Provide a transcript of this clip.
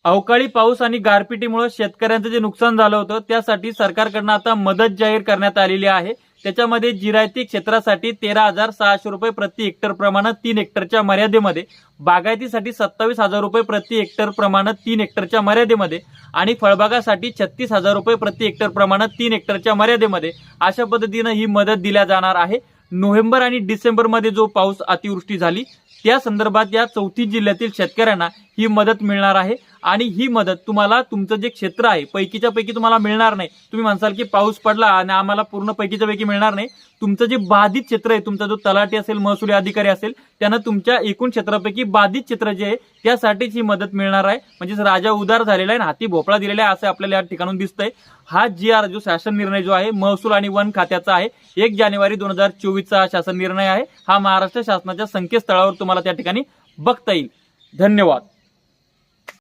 अवकाळी पाऊस आणि गारपिटीमुळे शेतकऱ्यांचं जे नुकसान झालं होतं त्यासाठी सरकारकडून आता मदत जाहीर करण्यात आलेली आहे। त्याच्यामध्ये जिरायती क्षेत्रासाठी 13,600 रुपये प्रति हेक्टर प्रमाणे 3 हेक्टरच्या मर्यादेमध्ये, बागायतीसाठी 27,000 रुपये प्रति हेक्टर प्रमाणे 3 हेक्टरच्या मर्यादेमध्ये आणि फळबागासाठी 36,000 रुपये प्रति हेक्टर प्रमाणे 3 हेक्टरच्या मर्यादेमध्ये अशा पद्धतीने ही मदत दिल्या जाणार आहे। नोव्हेंबर आणि डिसेंबर मध्ये जो पाऊस अतिवृष्टी झाली त्या संदर्भात या 34 जिल्ह्यातील शेतकऱ्यांना ही मदत मिळणार आहे आणि ही मदत तुम्हाला तुमचं जे क्षेत्र आहे पैकीच्या पैकी तुम्हाला मिळणार नाही। तुम्ही म्हणसाल की पाऊस पडला आणि आम्हाला पूर्ण पैकीच्या पैकी मिळणार नाही, तुमचं जे बाधित क्षेत्र आहे, तुमचा जो तलाठी असेल, महसुली अधिकारी असेल, त्यांना तुमच्या एकूण क्षेत्रापैकी बाधित क्षेत्र जे आहे त्यासाठीच ही मदत मिळणार आहे। म्हणजे राजा उदार झालेला आहे आणि हाती भोपळा दिलेला आहे असं आपल्याला या ठिकाणून दिसतंय। हा GR जो शासन निर्णय जो आहे महसूल आणि वन खात्याचा आहे, 1 जानेवारी 2024 चा शासन निर्णय आहे। हा महाराष्ट्र शासनाच्या संकेतस्थळावर तुम्हाला त्या ठिकाणी बघता येईल। धन्यवाद।